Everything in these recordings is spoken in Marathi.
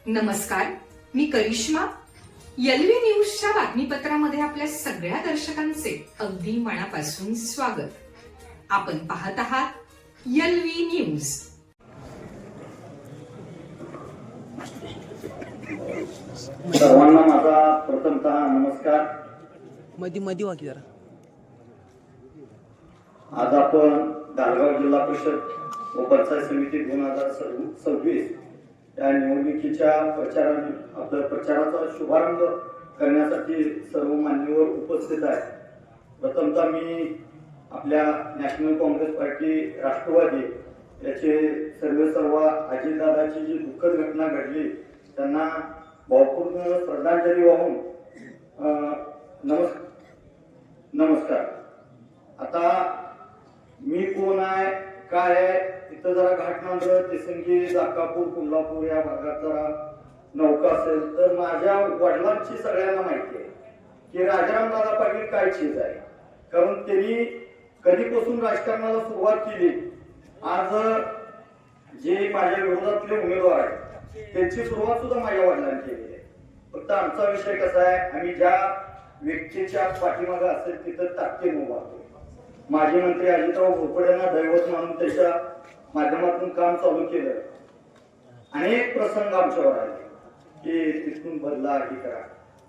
नमस्कार, मी करिश्मा. एलव्ही न्यूजच्या बातमीपत्रामध्ये आपल्या सगळ्या दर्शकांचे अगदी मनापासून स्वागत. आपण पाहत आहात एलव्ही न्यूज. सर्वांना माझा प्रथमतः नमस्कार. मधी वाकी जरा. आज आपण दालगाव जिल्हा परिषद व पंचायत समिती 2026 या निवडणुकीच्या प्रचाराचा शुभारंभ करण्यासाठी सर्व मान्यवर उपस्थित आहे. प्रथमतः मी आपल्या नॅशनल काँग्रेस पार्टी राष्ट्रवादी याचे सर्व अजितदादाची जी दुःखद घटना घडली त्यांना भावपूर्ण श्रद्धांजली वाहून नमस्कार. आता मी कोण आहे काय आहे तिथं जरा घाटनांदर तिसंगी जाकापूर कोल्हापूर या भागात जरा नौका असेल तर माझ्या वडिलांची सगळ्यांना माहिती आहे की राजारामदादा पाटील काय चीज आहे. कारण त्यांनी कधीपासून राजकारणाला सुरुवात केली. आज जे माझ्या विरोधातले उमेदवार आहेत त्यांची सुरुवात सुद्धा माझ्या वडिलांनी केली आहे. फक्त आमचा विषय कसा आहे, आम्ही ज्या व्यक्तीच्या पाठीमागे असेल तिथं ताकदीने उभा राहतो. माजी मंत्री अजितराव घोरपडे यांना दैवत मानून त्याच्या माध्यमातून काम चालू केलं. अनेक प्रसंग आमच्यावर आले की तिथून बदला हे करा,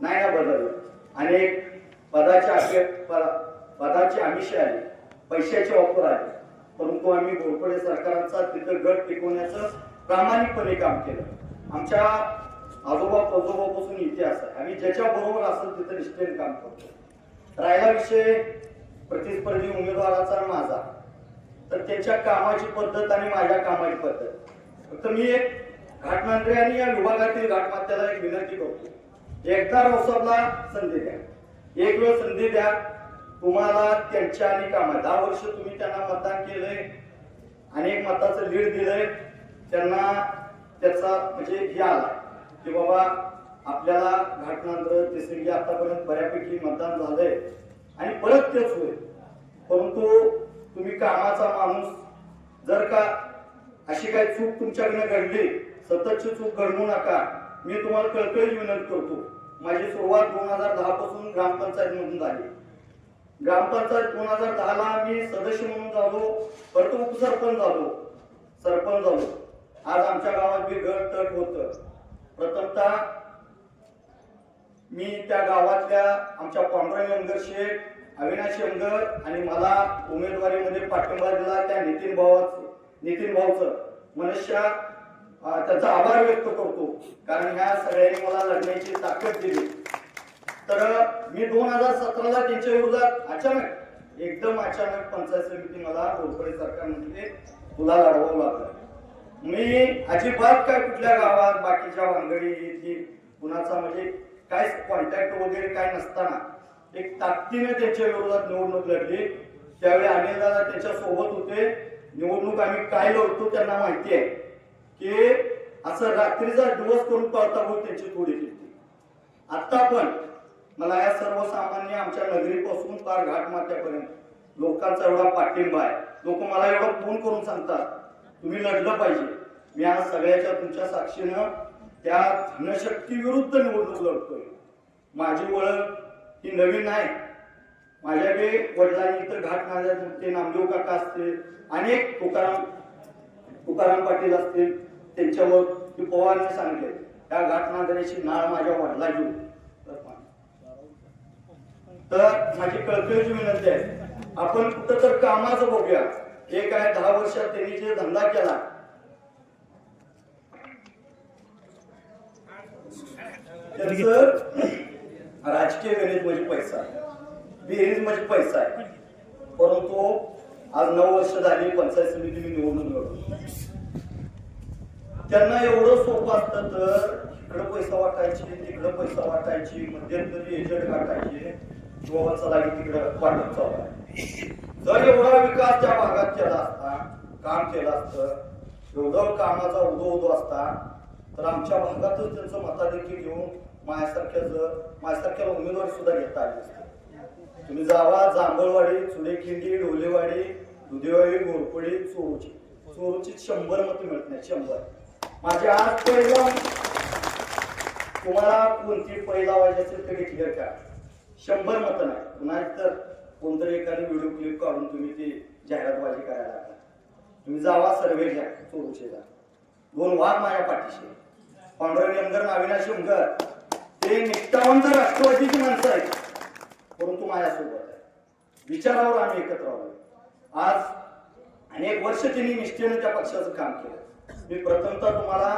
नाही ना बदललं. अनेक पदाची आमिषे आली, पैशाचे ऑफर आले, परंतु आम्ही घोरपडे सरकारांचा तिथं गट टिकवण्याचं प्रामाणिकपणे काम केलं. आमच्या आजोबापासून इतिहास आहे, आम्ही ज्याच्या बरोबर असेल तिथं निष्ठेने काम करतो. राहिला विषय प्रतिस्पर्धी उमेदवाराचा माझा, तर त्याच्या कामाची पद्धत आणि माझ्या कामाची पद्धत. फक्त मी एक घाटमंत्री आणि या विभागातील घाटमात्याला एक विनंती करतो, एकदा रावसाहेबला संधी द्या, एक वेळ संधी द्या. तुम्हाला त्यांच्या आणि कामात 10 वर्ष तुम्ही त्यांना मतदान केलंय, अनेक मताचं लीड दिलंय, त्यांना त्याचा म्हणजे हे आला की बाबा आपल्याला घाटनांद्र तिसरी आतापर्यंत बऱ्यापैकी मतदान झालंय आणि परत तेच होईल. परंतु तुम्ही कामाचा माणूस, जर का अशी काही चूक तुमच्याकडे घडली, सततची चूक घडवू नका. मी तुम्हाला कळकळी विनंती करतो. माझी सुरुवात 2010 पासून ग्रामपंचायत मधून झाली. ग्रामपंचायत 2010ला मी सदस्य म्हणून झालो, परत उपसरपंच झालो, सरपंच झालो. आज आमच्या गावात बी गट तट होतं. प्रथमतः मी त्या गावातल्या आमच्या पांडुरंग यंगर शेठ, अविनाश यंगर आणि मला उमेदवारीमध्ये पाठिंबा दिला त्या नितीन भाऊचं मनुष्य त्याचा आभार व्यक्त करतो. कारण ह्या सगळ्यांनी मला लढण्याची ताकद दिली. तर मी 2017ला त्यांच्या विरोधात एकदम अचानक पंचायत समिती मला घोरपडे सरकारमध्ये तुला लढवावं लागलं. मी अजिबात काय कुठल्या गावात बाकीच्या भानगडी कुणाचा म्हणजे काय कॉन्टॅक्ट वगैरे काय नसताना एक ताकदीने त्यांच्या विरोधात निवडणूक लढली. त्यावेळी अनिलदादा त्यांच्या सोबत होते. निवडणूक आम्ही काय लढतो त्यांना माहिती आहे की असं रात्रीचा दिवस करून पळताबोल त्यांची तोडी केली. आता पण मला या सर्वसामान्य आमच्या नगरीपासून पार घाटमाथ्यापर्यंत लोकांचा एवढा पाठिंबा आहे. लोक मला एवढा फोन करून सांगतात तुम्ही लढलं पाहिजे. मी आज सगळ्याच्या तुमच्या साक्षीनं त्या धनशक्ती विरुद्ध निवडणूक लढतोय. माझी ओळख ही नवीन नाही. माझ्या बी वडिलांनी इथं घाटनांद्यात नामदेव काका असतील, अनेक तुकाराम पाटील असतील, त्यांच्यावर पवारने सांगितले त्या घाटनांद्याची नाळ माझ्या वडिलांची होती. तर माझी कळकळीची विनंती आहे, आपण कुठं तर कामाचं बघूया. एक आहे 10 वर्षात त्यांनी जे धंदा केला, राजकीय बेरीज म्हणजे पैसा आहे, बेरीज म्हणजे पैसा आहे. परंतु आज 9 वर्ष झाली पंचायत समिती मी निवडणूक लढतो. त्यांना एवढं सोपं असतं तर इकडं पैसा वाटायची, तिकडं पैसा वाटायची, मध्यंतरी एजंट गाठायचे, किंवा चला तिकडं वाटत चालू आहे. जर एवढा विकास त्या भागात केला असता, काम केलं असतं, एवढं कामाचा उदो असता, तर आमच्या भागातच त्यांचं मताधिक्य घेऊन माझ्यासारख्याला उमेदवारी सुद्धा घेता आली असते. तुम्ही जावा जांभळवाडी, चुडेखिंडी, ढोलेवाडी, दुधेवाडी, घोरपडी, चोरूची 100 मतं मिळत नाही. 100 माझे आज पहिला तुम्हाला कोणती पै लावायची असेल तर डिक्लेअर करा. 100 मतं नाही. पुन्हा तर कोणतरी एखादी व्हिडिओ क्लिप काढून तुम्ही ती जाहिरातबाजी करायला लागला. तुम्ही जावा सर्वे घ्या चोरूचे जा. 2 वाघ माझ्या पाठीशी. पांडुरंग यमगर, अविनाश यमगर ते निष्ठावंत राष्ट्रवादीची माणसं आहेत, परंतु माझ्यासोबत आहे. विचारावर आम्ही एकत्र आलो. आज अनेक वर्ष त्यांनी निष्ठेने त्या पक्षाचं काम केलं. मी प्रथमतः तुम्हाला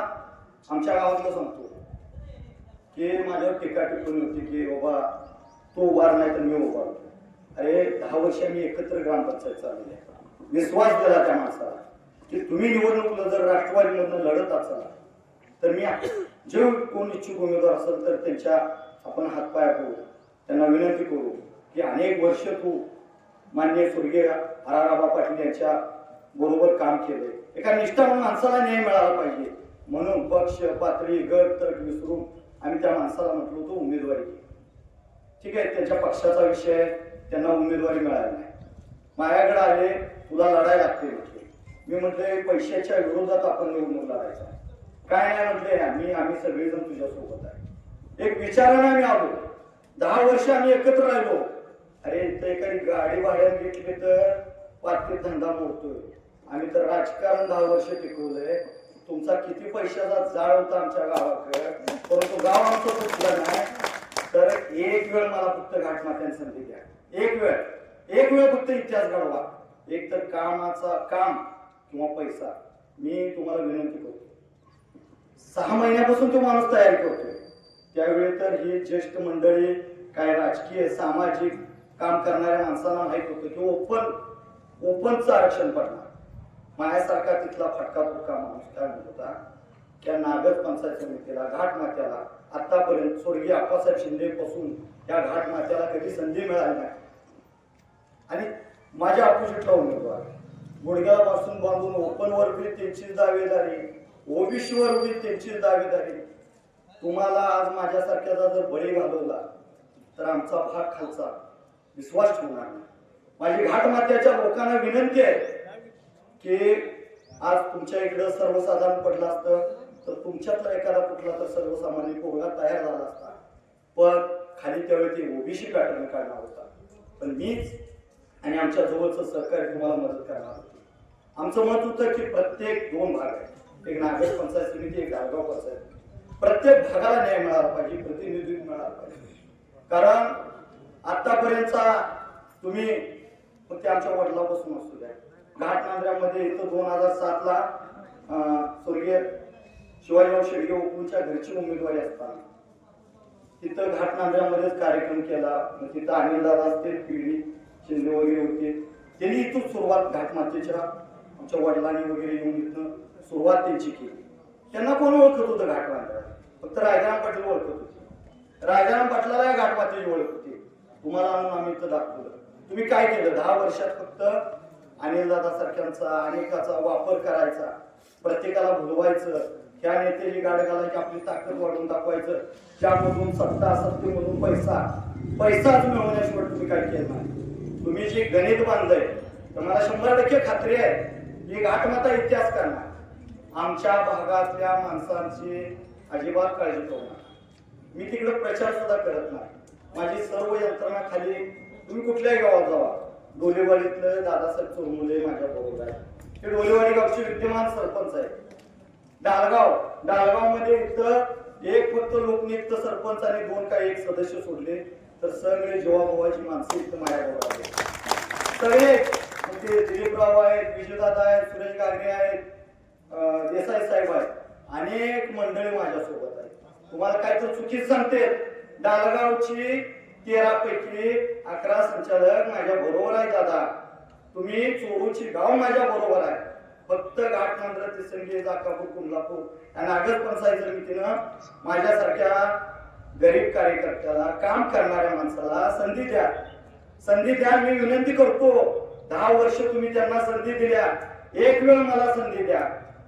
आमच्या गावातलं सांगतो की माझ्यावर टीका टिप्पणी होती की बाबा तो उभार नाही तर मी उभारतो. अरे 10 वर्ष मी एकत्र ग्रामपंचायत चालवली आहे. विश्वास दिला त्या माणसाला की तुम्ही निवडणूक जर राष्ट्रवादीमधून लढत असाल तर मी जे कोण इच्छुक उमेदवार असेल तर त्यांच्या आपण हातपाय करू, त्यांना विनंती करू की अनेक वर्ष तू माननीय स्वर्गीय आराराबा पाटील यांच्या बरोबर काम केले. एका निष्ठावान माणसाला न्याय मिळाला पाहिजे म्हणून पक्ष पातळी गट तट विसरून आम्ही त्या माणसाला म्हटलो होतो उमेदवारी घे. ठीक आहे, त्यांच्या पक्षाचा विषय, त्यांना उमेदवारी मिळाली नाही. माझ्याकडे आले, तुला लढायला लागते म्हटले. मी म्हटले पैशाच्या विरोधात आपण निवडणूक लढायचा काय नाही म्हटले. आम्ही सगळेजण तुझ्या सोबत आहे. एक विचाराने आम्ही आलो. 10 वर्ष आम्ही एकत्र राहिलो. अरे इथे एखादी गाडी भाड्याने घेतली तर पार्टीत धंदा मोडतोय. आम्ही तर राजकारण 10 वर्ष टिकवलंय. तुमचा किती पैशाचा जाळ होता आमच्या गावाकडे, परंतु गाव आमचं तुटलं नाही. तर एक वेळ मला फक्त घाटमात्याने संधी द्या. एक वेळ फक्त इतिहास घडवा. एक तर काम किंवा पैसा. मी तुम्हाला विनंती करतो. 6 महिन्यापासून तो माणूस तयारी करतोय. त्यावेळी तर ही ज्येष्ठ मंडळी काय राजकीय सामाजिक काम करणाऱ्या माणसांना माहित होतं की ओपनचं आरक्षण पडणार. माझ्यासारखा तिथला फटका फुटका माणूस काय म्हणत होता त्या नागद पंचायत समितीला घाटमात्याला आतापर्यंत स्वर्गीय आप्पासाहेब शिंदे पासून या घाटमात्याला कधी संधी मिळाली नाही. आणि माझ्या अपोजिटला उमेदवार गुडघ्याला पासून बांधून ओपन वर बी त्यांची दावेदारी, ओबीसी वर बी त्यांची दावेदारी. तुम्हाला आज माझ्यासारख्याचा जर बळी घालवला तर आमचा भाग खालचा विश्वास ठेवणार नाही. माझी घाटमात्याच्या लोकांना विनंती आहे की आज तुमच्या इकडं सर्वसाधारण पडलं असतं तर तुमच्यातला एखादा कुठला तर सर्वसामान्य पोरगा तयार झाला असता. पण खाली त्यावेळी ते ओबीसी पॅटर्न काढणार होता. पण मीच आणि आमच्या जवळचं सहकारी तुम्हाला मदत करणार होती. आमचं मत होतं की प्रत्येक 2 भाग आहेत, एक नागद पंचायत समिती, एक गारगाव पंचायत. प्रत्येक भागाला न्याय मिळाला पाहिजे, प्रतिनिधित्व मिळाला पाहिजे. कारण आतापर्यंतचा तुम्ही ते आमच्या वडिलापासून असू द्या. घाटनांद्र्यामध्ये इथं 2007ला स्वर्गीय शिवाजीराव शेडगे ओकूंच्या घरची उमेदवारी असताना तिथं घाटनांद्र्यामध्येच कार्यक्रम केला. तिथं अनिलदादा असते, पिढी शिंदे वगैरे होते. त्यांनी इथून सुरुवात घाटमातेच्या आमच्या वडिलांनी वगैरे येऊन इथं सुरुवात त्यांची केली. त्यांना कोण ओळखत होतं घाटनांद्र्यात? फक्त राजाराम पाटील ओळखत होते. राजाराम पाटलाला घाटमातेची ओळख होती. तुम्हाला आणून आम्ही इथं दाखवलं. तुम्ही काय केलं? 10 वर्षात फक्त अनिलदादा सारख्यांचा अनेकाचा वापर करायचा, प्रत्येकाला भुलवायचं, त्या नेत्याची गाड घालायची, आपली ताकद वाढवून दाखवायचं. त्यामधून सत्ता, सत्तेमधून पैसाच मिळवण्याशिवाय तुम्ही काय केलं नाही. तुम्ही जे गणित बांधलंय तर मला 100% खात्री आहे ही घाटमाता इतिहास करणार. आमच्या भागातल्या माणसांची अजिबात काळजी करू नका. मी तिकडे प्रचार सुद्धा करत नाही. माझी सर्व यंत्रणा खाली, तुम्ही कुठल्याही गावात जावा, डोलेवाडीतलं दादासाहेब चुरमुले माझ्या बरोबर आहे. ते डोलेवाडी गावचे विद्यमान सरपंच आहेत. डाळगाव मध्ये इथं एक फक्त लोकनियुक्त सरपंच आणि 2 का 1 सदस्य सोडले तर सगळे जीवाभावाची माणसं इथं माझ्या बरोबर आहेत. सगळे ते दिलीपराव आहेत, विजयदादा आहेत, सुरेश गागणे आहेत, देसाई साहेब आहेत, अनेक मंडळी माझ्यासोबत आहेत. तुम्हाला काय तर चुकीच सांगते. डालगावची 13 पैकी 11 संचालक माझ्या बरोबर आहे दादा. तुम्ही चोरूची गाव माझ्या बरोबर आहे. फक्त घाटनांद्र, तिसंगी, जाकापूर, कुंडलापूर या नागद पंचायत समितीनं माझ्यासारख्या गरीब कार्यकर्त्याला, काम करणाऱ्या माणसाला संधी द्या. मी विनंती करतो. 10 वर्ष तुम्ही त्यांना संधी दिल्या, एक वेळ मला संधी द्या.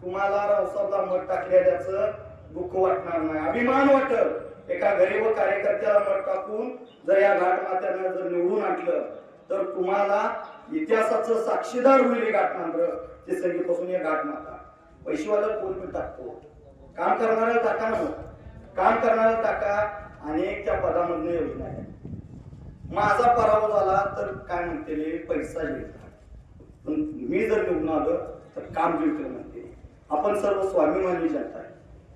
तुम्हाला रावसाहेबला मत टाकल्याचं दुःख वाटणार नाही, अभिमान वाटल. एका गरीब कार्यकर्त्याला मत टाकून जर या घाटमात्यानं जर निवडून आणलं तर तुम्हाला इतिहासाचं साक्षीदार होईल. घाटनांद्र ते संगीपासून या घाटमाता पैशावाला कोण पण टाकतो, काम करणाऱ्या टाका ना. काम करणारा टाका अनेक त्या पदामधून योजना आहेत. माझा पराभव झाला तर काय म्हणते पैसा जिंकला, पण मी जर निवडून आलो तर काम जिंकलं म्हणते. आपण सर्व स्वाभिमानी जनता आहे.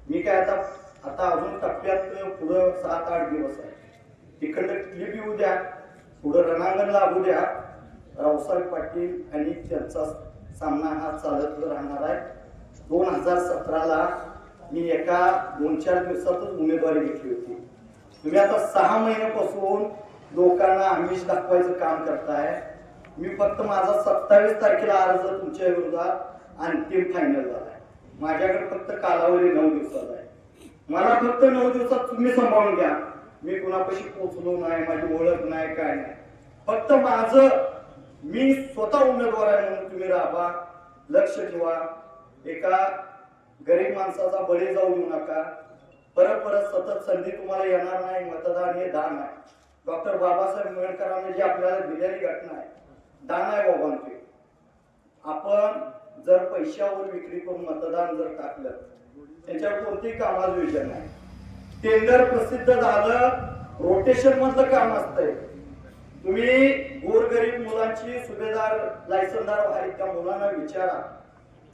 मी काय आता अजून टप्प्यात पुढं 7-8 दिवस आहे. तिकडं क्लिप येऊ द्या, पुढं रणांगण लागू द्या. रावसाहेब पाटील आणि त्यांचा सामना हा चालत राहणार आहे. 2017ला मी एका 2-4 दिवसातच उमेदवारी घेतली होती. तुम्ही आता 6 महिन्यापासून लोकांना आमिष दाखवायचं काम करताय. मी फक्त माझा 27 तारखेला अर्ज तुमच्या विरोधात अंतिम फायनल झालाय. माझ्याकडे फक्त कालावधी 9 दिवसाचा आहे. मला फक्त 9 दिवसात तुम्ही सांभाळून घ्या. मी कुणापाशी पोचलो नाही, माझी ओळख नाही, काय नाही. फक्त मी स्वतः उमेदवार आहे म्हणून तुम्ही राहा, लक्ष ठेवा. एका गरीब माणसाचा बळी जाऊ देऊ नका. परत सतत संधी तुम्हाला येणार नाही. मतदान हे दान आहे. डॉक्टर बाबासाहेब आंबेडकरांनी जी आपल्याला दिलेली घटना आहे, दान आहे बाबांचे. आपण जर पैशावर विक्री करून मतदान जर टाकलं, त्यांच्यावर कोणतेही कामाचं विषय नाही. टेंडर प्रसिद्ध झालं, रोटेशन मधलं काम असतंय. तुम्ही गोरगरीब मुलांची सुभेदार लायसनदार आहेत त्या मुलांना विचारा.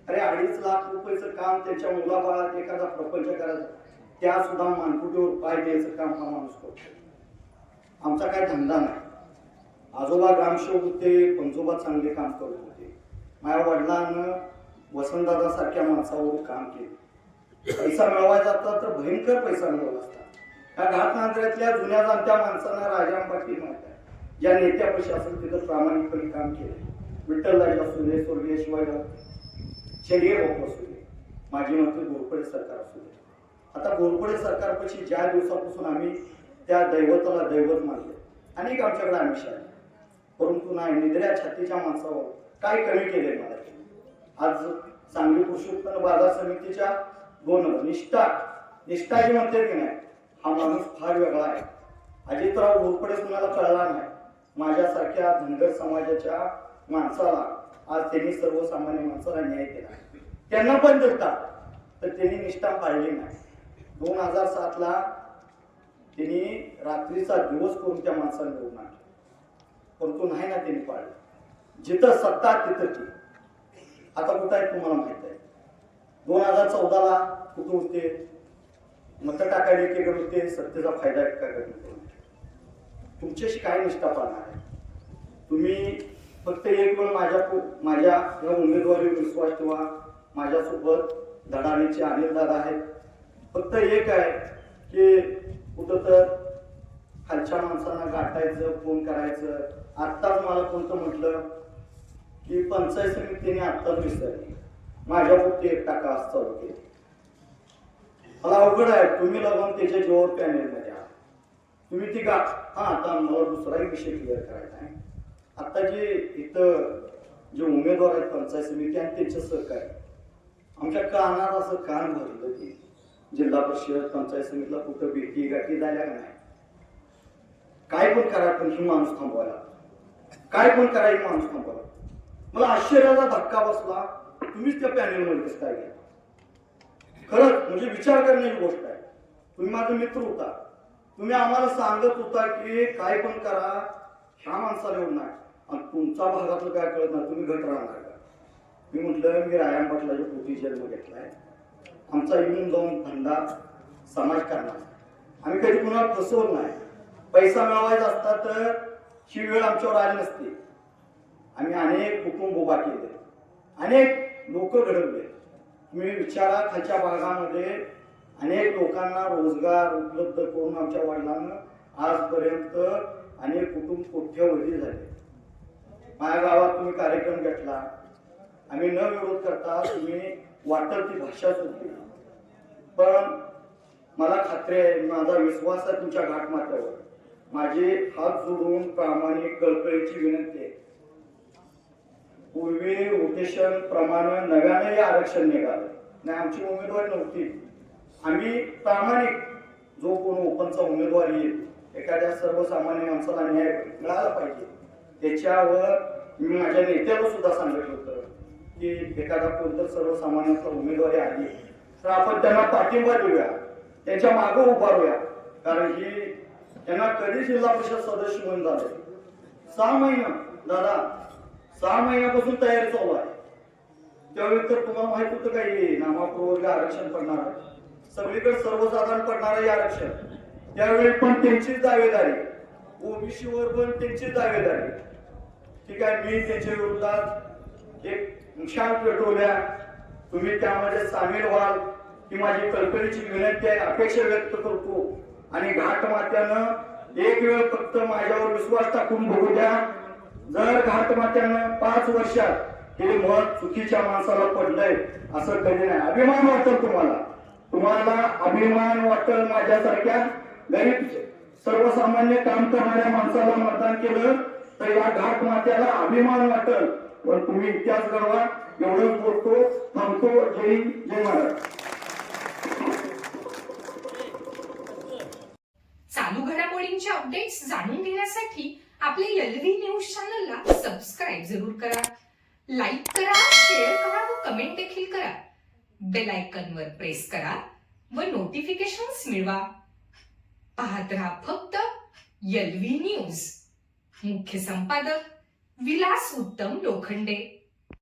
अरे 2.5 लाख रुपयाचं काम त्यांच्या मुलाबाळात एखादा प्रपंच करायचा, त्या सुद्धा मानकुटीवर पाय द्यायचं काम हा माणूस करतो. आमचा काय धंदा नाही. आजोबा ग्रामसेवक होते, पंजोबा चांगले काम करत होते. माझ्या वडिलांना वसंतदादा सारख्या माणसावर काम केले. पैसा मिळवायचा असता तर भयंकर पैसा मिळवला असता. या घाटनांद्र्यातल्या जुन्या जाणत्या माणसांना राजाराम पाटील माहित आहे. ज्या नेत्यापाशी असेल तिथं प्रामाणिकपणे काम केले. विठ्ठलराज असू दे, स्वर्गीय शिवाजीराव शेडगे बापू असू दे, माजी मंत्री घोरपडे सरकार असू दे. आता घोरपडे सरकारपाशी ज्या दिवसापासून आम्ही त्या दैवताला दैवत मानले, अनेक आमच्याकडे आमिष आहे, परंतु नाही निधड्या छातीच्या माणसावर काय कमी केले मला. आज सांगली कृषी उत्पन्न बाजार समितीच्या 2 निष्ठा जी म्हणते की नाही, हा माणूस फार वेगळा आहे. अजितराव घोरपडे कुणाला कळला नाही. माझ्यासारख्या धनगर समाजाच्या माणसाला आज त्यांनी सर्वसामान्य माणसाला न्याय केला. त्यांना पण देतात तर त्यांनी निष्ठा पाळली नाही. 2007ला त्यांनी रात्रीचा दिवस करून त्या माणसाला निवडून आणलं, परंतु नाही ना त्यांनी पाळलं. जिथं सत्ता तिथं ती. आता कुठं आहे तुम्हाला माहित आहे. 2014ला कुठं होते, मत टाकायला एकीकडे होते, सत्तेचा फायदा एकीकडे होते. तुमच्याशी काय निष्ठा पाळणार आहे तुम्ही? फक्त एक वेळ माझ्या या उमेदवारीवर विश्वास ठेवा. माझ्यासोबत धडाडीचे अनिल दादा आहेत. फक्त एक आहे की कुठं तर खालच्या माणसांना गाठायचं, फोन करायचं. आत्ताच मला कोणतं म्हटलं की पंचायत समितीने आत्ताच विसरली, माझ्यापुरती 1 टाका चालू केली. मला अवघड आहे. तुम्ही लागून त्याच्या जीवावर पॅनेलमध्ये आहात. तुम्ही ती आता मला दुसराही विषय क्लिअर करायचा आहे. आता जे इथं जे उमेदवार आहेत पंचायत समिती आणि त्यांचं सहकार्य, आमच्या कानात असं कान भरलं की जिल्हा परिषद पंचायत समितीला कुठं भेटी गाठी झाल्या का नाही. काय पण करा पण ही माणूस थांबवायला, काय पण करा ही माणूस थांबवायला. मला आश्चर्याचा धक्का बसला. तुम्हीच त्या पॅनेलमध्ये कसं काय घ्या. खरंच म्हणजे विचार करण्याची गोष्ट आहे. तुम्ही माझा मित्र होता. तुम्ही आम्हाला सांगत होता की काय पण करा, ह्या माणसाला येऊन नाही. आणि तुमचा भागातलं काय कळत नाही, तुम्ही घट राहणार का. मी म्हटलं मी रायम पाटलाच्या पोटी जन्म घेतलाय. आमचा येऊन जाऊन धंदा समाज करणार. आम्ही कधी कुणाला फसवलं नाही. पैसा मिळवायचा असता तर ही वेळ आमच्यावर आली नसती. आम्ही अनेक कुटुंब उभा केले, अनेक लोक घडवले. तुम्ही विचारा खालच्या भागामध्ये अनेक लोकांना रोजगार उपलब्ध करून आमच्या वडिलांना आजपर्यंत अनेक कुटुंब कोट्यवधी झाले. माझ्या गावात तुम्ही कार्यक्रम घेतला, आम्ही न विरोध करता तुम्ही वाटेल ती भाषा सुटली. पण मला खात्री आहे, माझा विश्वास आहे तुमच्या घाटमाथ्यावर. माझे हात जोडून प्रामाणिक कळकळीची विनंती आहे. पूर्वी रोटेशन प्रमाणे नव्याने आरक्षण निघालं नाही, आमची उमेदवारी नव्हती. आम्ही प्रामाणिक जो कोण ओपनचा उमेदवार येईल, एखाद्या सर्वसामान्य माणसाला न्याय मिळाला पाहिजे त्याच्यावर मी माझ्या नेत्याला सुद्धा सांगितलं होतं की एखादा कोणतर सर्वसामान्यांचा उमेदवारी आली तर आपण त्यांना पाठिंबा देऊया. त्यांच्या मागे उभारूया, कारण ही त्यांना कधी जिल्हा परिषद सदस्य म्हणून झाले 6 महिने दादा 6 महिन्यापासून तयारी चालू आहे. त्यावेळी तर तुम्हाला माहित होतं काही नामाप्रवर्ग आरक्षण पडणार आहे, सगळीकडे सर्वसाधारण पडणार आहे आरक्षण. त्यावेळी पण त्यांचीच दावेदारी, ओबीसी वर पण त्यांचीच दावेदारी. ठीक आहे, मी त्यांच्या विरोधात एक शाल पेटवल्या, तुम्ही त्यामध्ये सामील व्हाल ही माझी कळकळीची विनंती आहे, अपेक्षा व्यक्त करतो. आणि घाट मात्यानं एक वेळ फक्त माझ्यावर विश्वास टाकून बघू द्या. जर घाट मात्यानं 5 वर्षात हे मत चुकीच्या माणसाला पडलंय असं कधी नाही. अभिमान वाटेल तुम्हाला अभिमान वाटेल. माझ्यासारख्या गरीब सर्वसामान्य काम करणाऱ्या माणसाला मतदान केलं तर या घाट मात्याला अभिमान वाटेल. पण तुम्ही इतिहास घडवा एवढंच बोलतो, थांबतो. जय हिंद, जय महाराष्ट्र. चालू घडामोडींचे अपडेट्स जाणून घेण्यासाठी आपल्या एलव्ही न्यूज चॅनलला सबस्क्राईब जरूर करा, लाईक करा, शेअर करा व कमेंट देखील करा. बेल आयकॉनवर प्रेस करा व नोटिफिकेशन्स मिळवा. पाहत रहा फक्त एलव्ही न्यूज. मुख्य संपादक विलास उत्तम लोखंडे.